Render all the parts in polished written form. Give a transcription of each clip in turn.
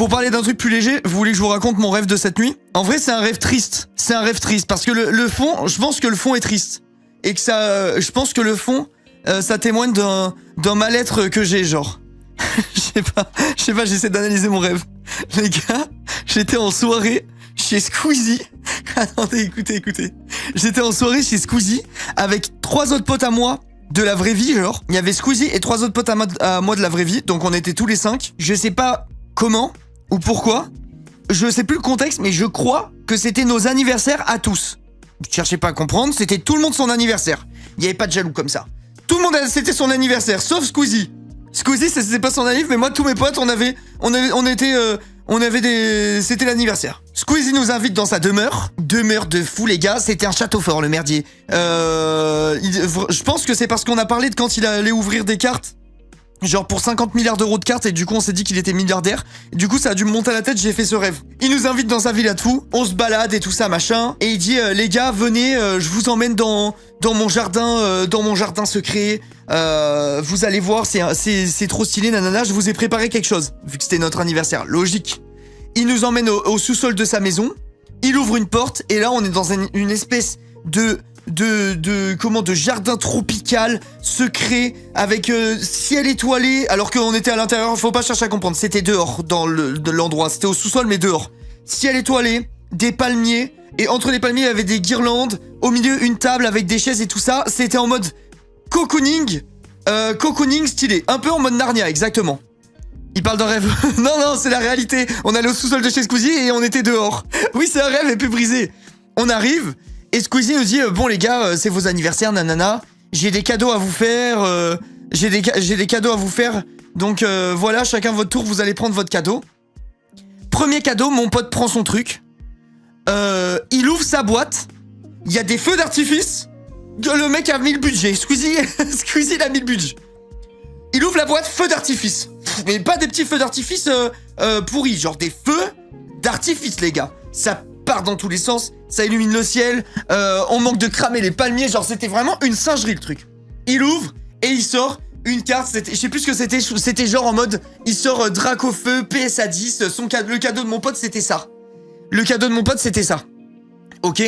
Pour parler d'un truc plus léger, vous voulez que je vous raconte mon rêve de cette nuit? En vrai, c'est un rêve triste. C'est un rêve triste parce que le fond, je pense que le fond est triste. Et que ça, je pense que le fond, ça témoigne d'un mal-être que j'ai, genre. Je sais pas, j'essaie d'analyser mon rêve. Les gars, j'étais en soirée chez Squeezie. Attendez, écoutez. J'étais en soirée chez Squeezie avec 3 autres potes à moi de la vraie vie, genre. Il y avait Squeezie et 3 autres potes à moi de la vraie vie, donc on était tous les 5. Je sais pas comment ou pourquoi, je sais plus le contexte, mais je crois que c'était nos anniversaires à tous. Je cherchais pas à comprendre, c'était tout le monde son anniversaire. Il y avait pas de jaloux comme ça. Tout le monde, c'était son anniversaire, sauf Squeezie. Squeezie, c'était pas son anniversaire, mais moi, tous mes potes, c'était l'anniversaire. Squeezie nous invite dans sa demeure de fou, les gars. C'était un château fort, le merdier. Je pense que c'est parce qu'on a parlé de quand il allait ouvrir des cartes. Genre pour 50 milliards d'euros de cartes, et du coup on s'est dit qu'il était milliardaire. Et du coup ça a dû me monter à la tête, j'ai fait ce rêve. Il nous invite dans sa villa de fou, on se balade et tout ça machin. Et il dit les gars venez, je vous emmène dans mon jardin secret. Vous allez voir, c'est trop stylé nanana, je vous ai préparé quelque chose. Vu que c'était notre anniversaire, logique. Il nous emmène au sous-sol de sa maison. Il ouvre une porte et là on est dans une espèce de jardin tropical secret avec ciel étoilé alors qu'on était à l'intérieur. Faut pas chercher à comprendre, c'était dehors dans l'endroit, c'était au sous-sol mais dehors. Ciel étoilé, des palmiers et entre les palmiers il y avait des guirlandes, au milieu une table avec des chaises et tout ça. C'était en mode cocooning stylé, un peu en mode Narnia exactement. Il parle d'un rêve. non, c'est la réalité. On allait au sous-sol de chez Squeezie et on était dehors. Oui, c'est un rêve et puis brisé. On arrive. Et Squeezie nous dit bon les gars, c'est vos anniversaires, nanana. J'ai des cadeaux à vous faire. J'ai des cadeaux à vous faire. Donc voilà, chacun votre tour, vous allez prendre votre cadeau. Premier cadeau, mon pote prend son truc. Il ouvre sa boîte. Il y a des feux d'artifice. Le mec a mis le budget. Squeezie il a mis le budget. Il ouvre la boîte, feux d'artifice. Mais pas des petits feux d'artifice pourris, genre des feux d'artifice, les gars. Ça part dans tous les sens, ça illumine le ciel, on manque de cramer les palmiers, genre c'était vraiment une singerie le truc. Il ouvre et il sort une carte, je sais plus ce que c'était genre en mode, il sort Dracofeu, PSA 10, le cadeau de mon pote c'était ça. Le cadeau de mon pote c'était ça. Ok.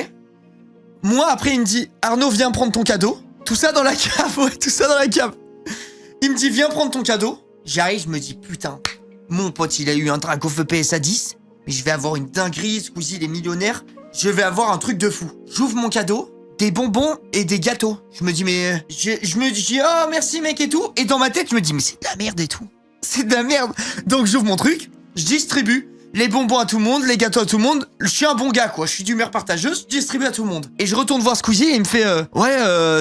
Moi après il me dit, Arnaud viens prendre ton cadeau. Tout ça dans la cave, ouais, tout ça dans la cave. Il me dit viens prendre ton cadeau. J'arrive, je me dis putain, mon pote il a eu un Dracofeu PSA 10. Mais je vais avoir une dinguerie, Squeezie il est millionnaire. Je vais avoir un truc de fou. J'ouvre mon cadeau, des bonbons et des gâteaux. Je me dis mais... Je me dis oh merci mec et tout. Et dans ma tête je me dis mais c'est de la merde et tout. C'est de la merde. Donc j'ouvre mon truc, je distribue les bonbons à tout le monde, les gâteaux à tout le monde. Je suis un bon gars quoi, je suis d'humeur partageuse, je distribue à tout le monde. Et je retourne voir Squeezie et il me fait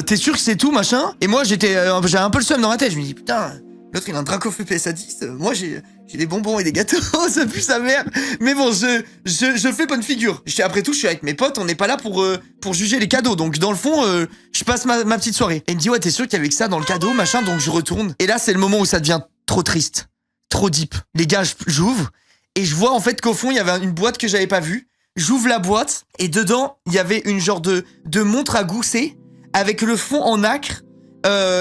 t'es sûr que c'est tout machin. Et moi j'avais un peu le seum dans la tête, je me dis putain... L'autre il a un Dracofeu PSA 10, moi j'ai des bonbons et des gâteaux, ça pue sa mère. Mais bon, je fais bonne figure. Après tout, je suis avec mes potes, on n'est pas là pour juger les cadeaux. Donc dans le fond, je passe ma petite soirée. Et il me dit ouais t'es sûr qu'il y avait que ça dans le cadeau, machin, donc je retourne. Et là c'est le moment où ça devient trop triste, trop deep. Les gars, j'ouvre et je vois en fait qu'au fond il y avait une boîte que j'avais pas vue. J'ouvre la boîte et dedans il y avait une genre de montre à gousset avec le fond en nacre.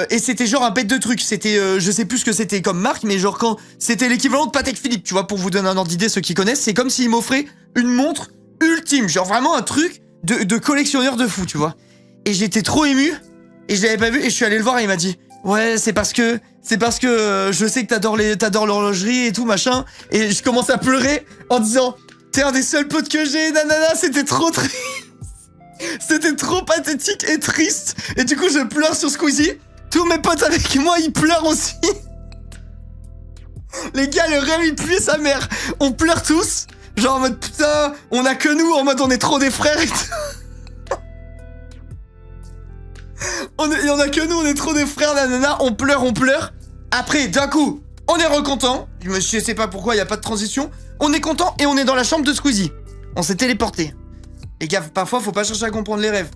Et c'était genre un pet de truc, c'était je sais plus ce que c'était comme marque, mais genre quand c'était l'équivalent de Patek Philippe, tu vois, pour vous donner un ordre d'idée, ceux qui connaissent, c'est comme s'il m'offrait une montre ultime, genre vraiment un truc de collectionneur de fou, tu vois. Et j'étais trop ému, et je l'avais pas vu, et je suis allé le voir et il m'a dit ouais c'est parce que je sais que t'adores l'horlogerie et tout machin, et je commence à pleurer en disant t'es un des seuls potes que j'ai, nanana, c'était trop triste. C'était trop pathétique et triste. Et du coup je pleure sur Squeezie. Tous mes potes avec moi ils pleurent aussi. Les gars, le rêve il pue sa mère. On pleure tous. Genre en mode putain, on a que nous, en mode on est trop des frères et tout. Il y en a que nous, on est trop des frères, nanana. On pleure. Après d'un coup on est recontent. Je sais pas pourquoi, il y a pas de transition. On est content et on est dans la chambre de Squeezie. On s'est téléporté. Les gars, parfois, faut pas chercher à comprendre les rêves.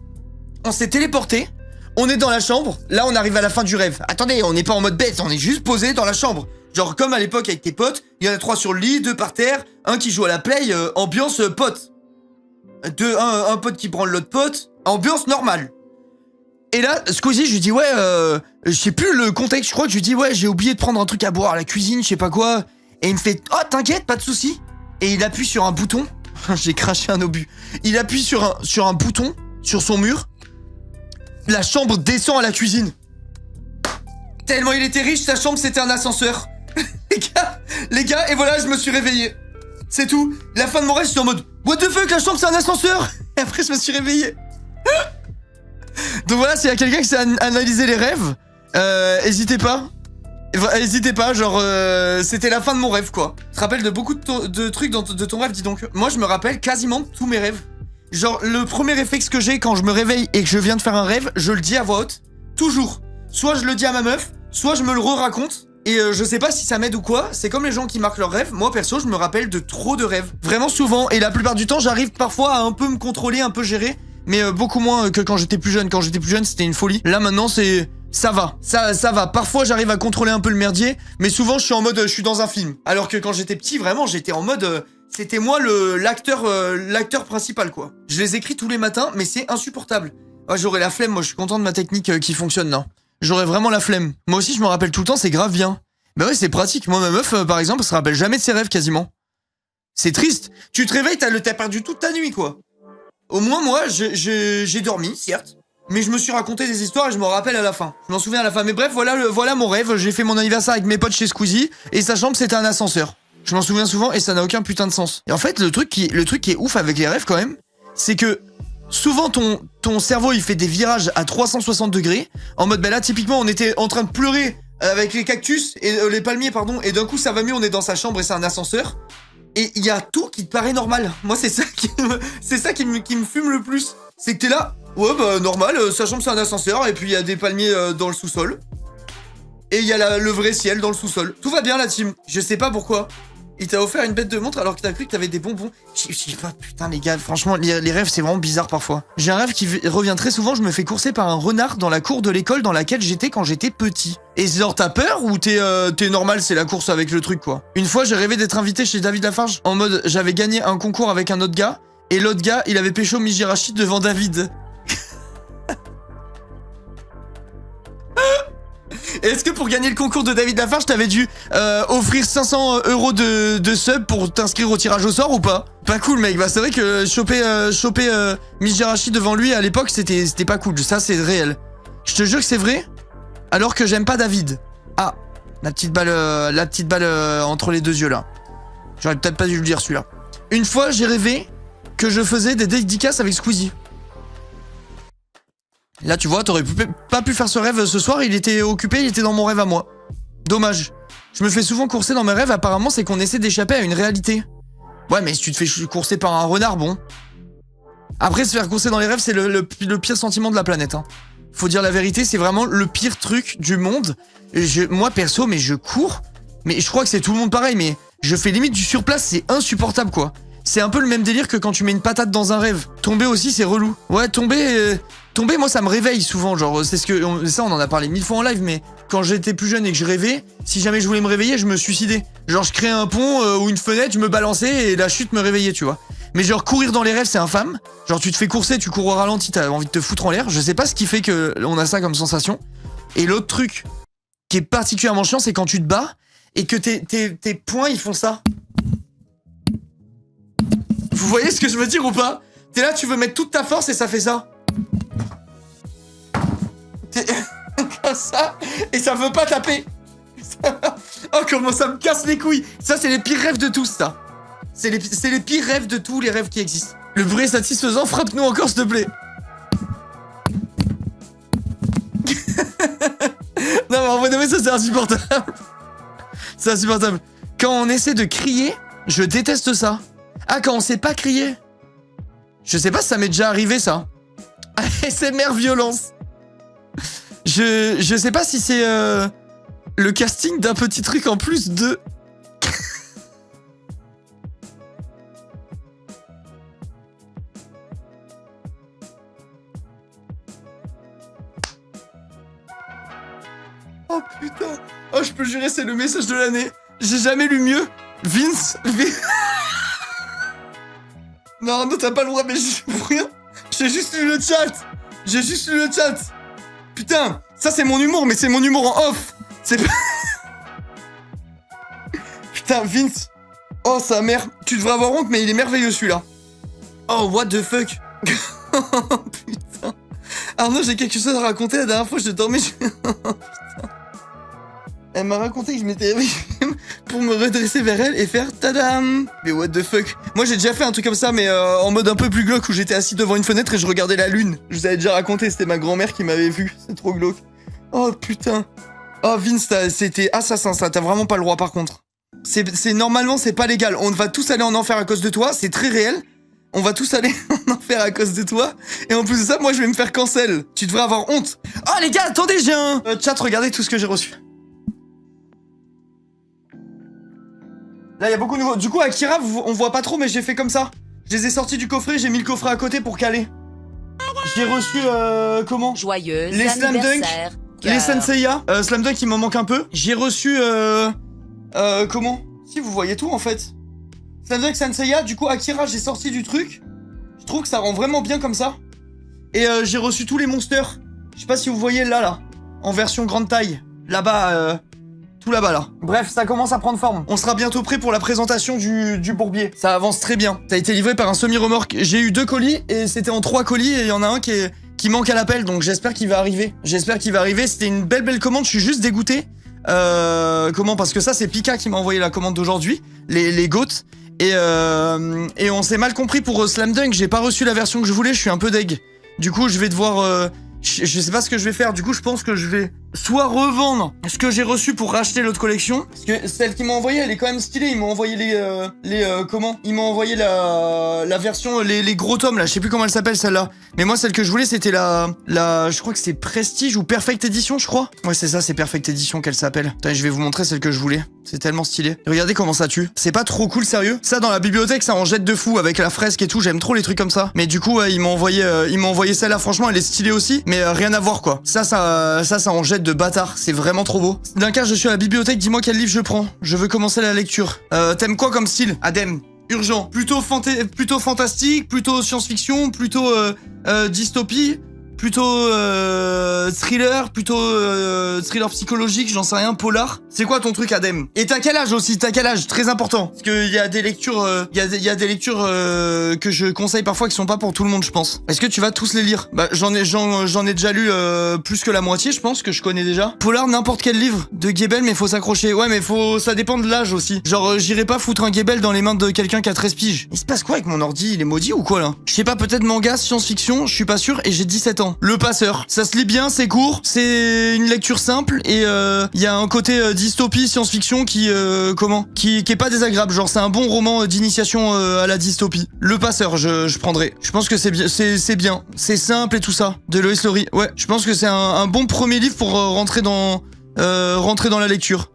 On s'est téléporté, on est dans la chambre, là on arrive à la fin du rêve. Attendez, on n'est pas en mode bête, on est juste posé dans la chambre. Genre comme à l'époque avec tes potes, il y en a 3 sur le lit, 2 par terre, un qui joue à la play, ambiance pote. Un pote qui prend l'autre pote, ambiance normale. Et là, Squeezie, je lui dis ouais, je sais plus le contexte, je crois que je lui dis ouais, j'ai oublié de prendre un truc à boire à la cuisine, je sais pas quoi. Et il me fait oh t'inquiète, pas de soucis. et il appuie sur un bouton. J'ai craché un obus. Il appuie sur un bouton, sur son mur. La chambre descend à la cuisine. Tellement il était riche, sa chambre c'était un ascenseur. les gars, et voilà, je me suis réveillé. C'est tout. La fin de mon rêve, j'étais en mode what the fuck, la chambre c'est un ascenseur. Et après je me suis réveillé. Donc voilà, s'il y a quelqu'un qui sait analyser les rêves, hésitez pas. Hésitez pas, genre c'était la fin de mon rêve quoi. Tu te rappelles de beaucoup de trucs de ton rêve, dis donc. Moi je me rappelle quasiment de tous mes rêves. Genre le premier réflexe que j'ai quand je me réveille et que je viens de faire un rêve, je le dis à voix haute. Toujours. Soit je le dis à ma meuf, soit je me le re-raconte. Et je sais pas si ça m'aide ou quoi, c'est comme les gens qui marquent leurs rêves. Moi perso je me rappelle de trop de rêves. Vraiment souvent, et la plupart du temps j'arrive parfois à un peu me contrôler, un peu gérer. Mais beaucoup moins que quand j'étais plus jeune. Quand j'étais plus jeune c'était une folie. Là maintenant c'est... Ça va, ça va. Parfois, j'arrive à contrôler un peu le merdier, mais souvent, je suis en mode, je suis dans un film. Alors que quand j'étais petit, vraiment, j'étais en mode, c'était moi l'acteur principal, quoi. Je les écris tous les matins, mais c'est insupportable. Ah, j'aurais la flemme, moi, je suis content de ma technique qui fonctionne, là. J'aurais vraiment la flemme. Moi aussi, je me rappelle tout le temps, c'est grave bien. Bah ouais, c'est pratique. Moi, ma meuf, par exemple, elle se rappelle jamais de ses rêves, quasiment. C'est triste. Tu te réveilles, t'as perdu toute ta nuit, quoi. Au moins, moi, j'ai dormi, certes. Mais je me suis raconté des histoires et je m'en rappelle à la fin. Je m'en souviens à la fin. Mais bref, voilà mon rêve. J'ai fait mon anniversaire avec mes potes chez Squeezie et sa chambre c'était un ascenseur. Je m'en souviens souvent et ça n'a aucun putain de sens. Et en fait, le truc qui est ouf avec les rêves quand même, c'est que souvent ton cerveau il fait des virages à 360 degrés. En mode, bah là typiquement on était en train de pleurer avec les cactus et les palmiers pardon. Et d'un coup ça va mieux, on est dans sa chambre et c'est un ascenseur. Et il y a tout qui te paraît normal. Moi c'est ça qui me fume le plus. C'est que t'es là. Ouais bah normal, sa chambre c'est un ascenseur et puis il y a des palmiers dans le sous-sol. Et il y a le vrai ciel dans le sous-sol. Tout va bien la team, je sais pas pourquoi. Il t'a offert une bête de montre alors que t'as cru que t'avais des bonbons. Je sais pas, putain les gars, franchement les rêves c'est vraiment bizarre parfois. J'ai un rêve qui revient très souvent, je me fais courser par un renard dans la cour de l'école dans laquelle j'étais quand j'étais petit. Et genre t'as peur ou t'es normal, c'est la course avec le truc quoi. Une fois j'ai rêvé d'être invité chez David Lafarge. En mode j'avais gagné un concours avec un autre gars. Et l'autre gars il avait pécho Mijirachi devant David. Est-ce que pour gagner le concours de David Lafarge, t'avais dû offrir 500 € de sub pour t'inscrire au tirage au sort ou pas? Pas cool mec, bah c'est vrai que choper Mijirachi devant lui à l'époque c'était pas cool, ça c'est réel. Je te jure que c'est vrai, alors que j'aime pas David. Ah, la petite balle entre les deux yeux là. J'aurais peut-être pas dû le dire celui-là. Une fois j'ai rêvé que je faisais des dédicaces avec Squeezie. Là, tu vois, t'aurais pas pu faire ce rêve ce soir, il était occupé, il était dans mon rêve à moi. Dommage. Je me fais souvent courser dans mes rêves, apparemment, c'est qu'on essaie d'échapper à une réalité. Ouais, mais si tu te fais courser par un renard, bon. Après, se faire courser dans les rêves, c'est le pire sentiment de la planète. Hein. Faut dire la vérité, c'est vraiment le pire truc du monde. Moi, perso, mais je cours. Mais je crois que c'est tout le monde pareil, mais je fais limite du surplace, c'est insupportable, quoi. C'est un peu le même délire que quand tu mets une patate dans un rêve. Tomber aussi, c'est relou. Ouais, tomber, moi, ça me réveille souvent. Genre, c'est ça, on en a parlé 1000 fois en live, mais quand j'étais plus jeune et que je rêvais, si jamais je voulais me réveiller, je me suicidais. Genre, je créais un pont ou une fenêtre, je me balançais et la chute me réveillait, tu vois. Mais genre, courir dans les rêves, c'est infâme. Genre, tu te fais courser, tu cours au ralenti, t'as envie de te foutre en l'air. Je sais pas ce qui fait que on a ça comme sensation. Et l'autre truc qui est particulièrement chiant, c'est quand tu te bats et que tes poings, ils font ça. Vous voyez ce que je veux dire ou pas? T'es là, tu veux mettre toute ta force et ça fait ça. T'es comme ça et ça veut pas taper. Oh, comment ça me casse les couilles. Ça, c'est les pires rêves de tous, ça. C'est les pires rêves de tous les rêves qui existent. Le bruit est satisfaisant, frappe-nous encore, s'il te plaît. Non, mais en vrai de vrai, ça, c'est insupportable. C'est insupportable. Quand on essaie de crier, je déteste ça. Ah, quand on sait pas crier. Je sais pas si ça m'est déjà arrivé, ça. ASMR violence. Je sais pas si c'est le casting d'un petit truc en plus de... Oh putain. Oh, je peux jurer, c'est le message de l'année. J'ai jamais lu mieux. Vince. Non, t'as pas le droit, mais pour rien. J'ai juste lu le chat. J'ai juste lu le chat. Putain, ça c'est mon humour, mais c'est mon humour en off. C'est pas... Putain, Vince. Oh, sa mère. Tu devrais avoir honte, mais il est merveilleux, celui-là. Oh, what the fuck. Oh, putain. Arnaud, j'ai quelque chose à raconter. La dernière fois, je dormais... Oh, putain. Elle m'a raconté que je m'étais réveillé pour me redresser vers elle et faire tadam. Mais what the fuck. Moi, j'ai déjà fait un truc comme ça, mais en mode un peu plus glauque, où j'étais assis devant une fenêtre et je regardais la lune. Je vous avais déjà raconté, c'était ma grand-mère qui m'avait vu. C'est trop glauque. Oh, putain. Oh, Vince, c'était assassin, ça. T'as vraiment pas le droit, par contre. Normalement, c'est pas légal. On va tous aller en enfer à cause de toi. C'est très réel. On va tous aller en enfer à cause de toi. Et en plus de ça, moi, je vais me faire cancel. Tu devrais avoir honte. Oh, les gars, attendez, j'ai un... chat, regardez tout ce que j'ai reçu. Là, il y a beaucoup de nouveaux. Du coup, Akira, on voit pas trop, mais j'ai fait comme ça. Je les ai sortis du coffret, j'ai mis le coffret à côté pour caler. J'ai reçu, comment? Joyeux les Slam Dunk, anniversaire. les Senseiya. Slam Dunk, il m'en manque un peu. J'ai reçu, comment? Si, vous voyez tout, en fait. Slam Dunk, Senseiya. Du coup, Akira, j'ai sorti du truc. Je trouve que ça rend vraiment bien comme ça. Et j'ai reçu tous les monsters. Je sais pas si vous voyez là. En version grande taille. Là-bas, tout là-bas, là. Bref, ça commence à prendre forme. On sera bientôt prêt pour la présentation du bourbier. Ça avance très bien. Ça a été livré par un semi-remorque. J'ai eu 2 colis et c'était en 3 colis et il y en a un qui manque à l'appel, donc j'espère qu'il va arriver. C'était une belle commande, je suis juste dégoûté. Comment? Parce que ça, c'est Pika qui m'a envoyé la commande d'aujourd'hui. Les goats. Et on s'est mal compris pour Slam Dunk. J'ai pas reçu la version que je voulais, je suis un peu deg. Du coup, je vais devoir... je sais pas ce que je vais faire. Du coup, je pense que je vais soit revendre ce que j'ai reçu pour racheter l'autre collection. Parce que celle qu'ils m'ont envoyée, elle est quand même stylée. Ils m'ont envoyé comment? Ils m'ont envoyé la version, les gros tomes, là. Je sais plus comment elle s'appelle, celle-là. Mais moi, celle que je voulais, c'était je crois que c'est Prestige ou Perfect Edition, je crois. Ouais, c'est ça, c'est Perfect Edition qu'elle s'appelle. Attends, je vais vous montrer celle que je voulais. C'est tellement stylé. Regardez comment ça tue. C'est pas trop cool, sérieux. Ça, dans la bibliothèque, ça en jette de fou avec la fresque et tout. J'aime trop les trucs comme ça. Mais du coup, ils m'ont envoyé celle-là. Franchement, elle est stylée aussi. Mais rien à voir, quoi. Ça en jette de bâtard. C'est vraiment trop beau. D'un cas, je suis à la bibliothèque. Dis-moi quel livre je prends. Je veux commencer la lecture. T'aimes quoi comme style? Adem. Urgent. Plutôt fantastique, plutôt science-fiction, plutôt dystopie, plutôt thriller, plutôt thriller psychologique, j'en sais rien, polar. C'est quoi ton truc, Adem? Et t'as quel âge aussi? T'as quel âge? Très important. Parce qu'il y a des lectures, il y a des lectures que je conseille parfois qui sont pas pour tout le monde, je pense. Est-ce que tu vas tous les lire? Bah j'en ai déjà lu plus que la moitié, je pense que je connais déjà. Polar, n'importe quel livre de Gebel, mais faut s'accrocher. Ouais, mais ça dépend de l'âge aussi. Genre j'irai pas foutre un Gebel dans les mains de quelqu'un qui a 13 piges. Il se passe quoi avec mon ordi? Il est maudit ou quoi là? Je sais pas, peut-être manga, science-fiction, je suis pas sûr, et j'ai 17 ans. Le Passeur. Ça se lit bien, c'est court, c'est une lecture simple et il y a un côté dystopie, science-fiction qui est pas désagréable. Genre c'est un bon roman d'initiation à la dystopie. Le Passeur, je prendrai. Je pense que c'est bien, c'est simple et tout ça. De Lois Lowry. Ouais, je pense que c'est un bon premier livre pour rentrer dans la lecture.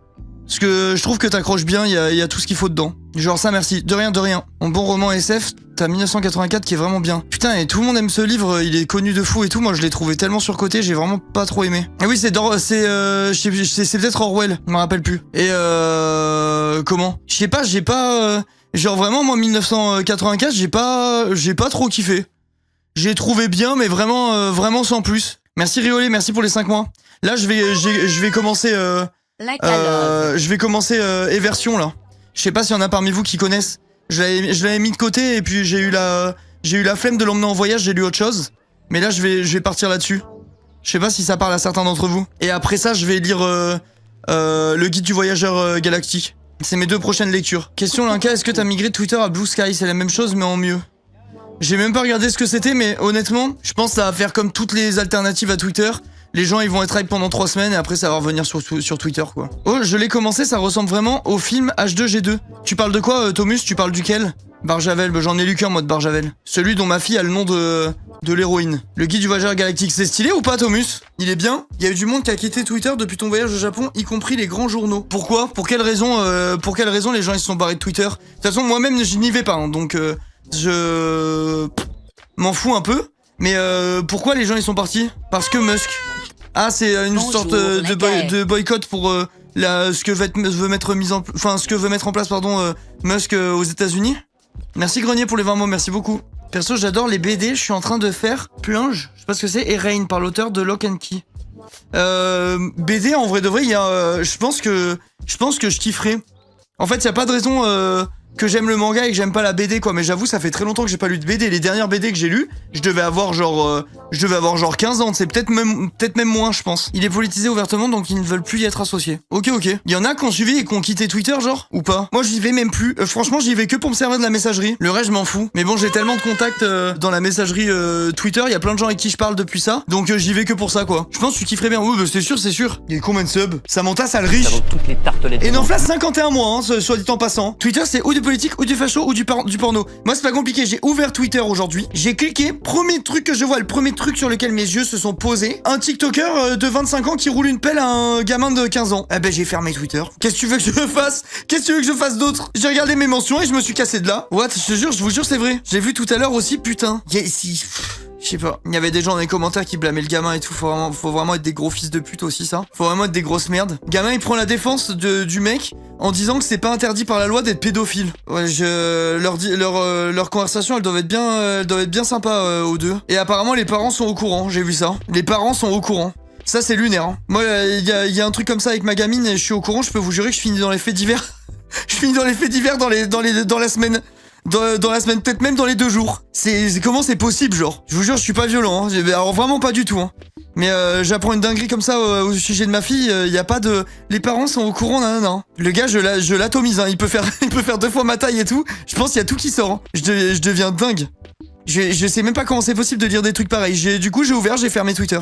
Parce que je trouve que t'accroches bien, il y a tout ce qu'il faut dedans. Genre ça, merci. De rien. Un bon roman SF, t'as 1984 qui est vraiment bien. Putain, et tout le monde aime ce livre, il est connu de fou et tout. Moi, je l'ai trouvé tellement surcoté, j'ai vraiment pas trop aimé. Et oui, c'est peut-être Orwell, je me rappelle plus. Et comment? Je sais pas, genre vraiment, moi, 1984, j'ai pas trop kiffé. J'ai trouvé bien, mais vraiment sans plus. Merci Riolet, merci pour les 5 mois. Là, je vais commencer... je vais commencer Eversion là. Je sais pas s'il y en a parmi vous qui connaissent. Je l'avais mis de côté et puis j'ai eu la flemme de l'emmener en voyage, j'ai lu autre chose. Mais là je vais partir là-dessus. Je sais pas si ça parle à certains d'entre vous. Et après ça je vais lire le guide du voyageur galactique. C'est mes 2 prochaines lectures. Question Linka, est-ce que t'as migré de Twitter à Blue Sky? C'est la même chose mais en mieux. J'ai même pas regardé ce que c'était, mais honnêtement, je pense que ça va faire comme toutes les alternatives à Twitter. Les gens, ils vont être hype pendant 3 semaines et après, ça va revenir sur Twitter, quoi. Oh, je l'ai commencé, ça ressemble vraiment au film H2G2. Tu parles de quoi, Thomas? Tu parles duquel? Barjavel, bah, j'en ai lu qu'un, moi, de Barjavel. Celui dont ma fille a le nom de l'héroïne. Le guide du voyageur galactique, c'est stylé ou pas, Thomas? Il est bien? Il y a eu du monde qui a quitté Twitter depuis ton voyage au Japon, y compris les grands journaux. Pourquoi? Pour quelle raison les gens, ils se sont barrés de Twitter? De toute façon, moi-même, je n'y vais pas, hein, donc je m'en fous un peu. Mais pourquoi les gens, ils sont partis? Parce que Musk. Ah, c'est une sorte de boycott pour ce que veut mettre en place Musk aux États-Unis. Merci Grenier pour les 20 mots, merci beaucoup. Perso, j'adore les BD, je suis en train de faire Plunge, je sais pas ce que c'est, et Rain par l'auteur de Lock and Key. BD, en vrai de vrai, il y a je pense que je kifferais. En fait, il y a pas de raison que j'aime le manga et que j'aime pas la BD quoi, mais j'avoue ça fait très longtemps que j'ai pas lu de BD. Les dernières BD que j'ai lues, je devais avoir genre 15 ans, c'est peut-être même moins je pense. Il est politisé ouvertement donc ils ne veulent plus y être associés. Ok. Il y en a qui ont suivi et qui ont quitté Twitter genre ou pas? Moi j'y vais même plus. Franchement j'y vais que pour me servir de la messagerie. Le reste je m'en fous. Mais bon j'ai tellement de contacts dans la messagerie Twitter, il y a plein de gens avec qui je parle depuis ça, donc j'y vais que pour ça quoi. Je pense que tu kifferais bien. Oui bah c'est sûr. Il y a combien de subs? Samantha ça le riche. Ça vaut toutes les tartelettes. Et Nanflas 51 mois hein, soit dit en passant. Twitter c'est ou du politique ou du facho ou du porno. Moi c'est pas compliqué, j'ai ouvert Twitter aujourd'hui, j'ai cliqué, premier truc que je vois, le premier truc sur lequel mes yeux se sont posés, un TikToker de 25 ans qui roule une pelle à un gamin de 15 ans. Ah ben j'ai fermé Twitter. Qu'est-ce que tu veux que je fasse? Qu'est-ce que tu veux que je fasse d'autre? J'ai regardé mes mentions et je me suis cassé de là. What? Je vous jure c'est vrai. J'ai vu tout à l'heure aussi, putain. Je sais pas, il y avait des gens dans les commentaires qui blâmaient le gamin et tout, faut vraiment être des gros fils de pute aussi ça. Faut vraiment être des grosses merdes. Gamin il prend la défense du mec en disant que c'est pas interdit par la loi d'être pédophile. Ouais, leur conversation elle doit être bien sympa aux deux. Et apparemment les parents sont au courant, j'ai vu ça. Les parents sont au courant. Ça c'est lunaire hein. Moi il y a un truc comme ça avec ma gamine et je suis au courant, je peux vous jurer que je finis dans les faits divers. Je finis dans les faits divers dans la semaine. Dans la semaine, peut-être même dans les 2 jours. Comment c'est possible, genre? Je vous jure, je suis pas violent, hein. Alors vraiment pas du tout, hein. Mais j'apprends une dinguerie comme ça au sujet de ma fille. Y a pas de, les parents sont au courant, non. Le gars, je l'atomise, hein. Il peut faire 2 fois ma taille et tout. Je pense qu'il y a tout qui sort. Hein. Je deviens dingue. Je sais même pas comment c'est possible de lire des trucs pareils. Du coup, j'ai ouvert, j'ai fermé Twitter.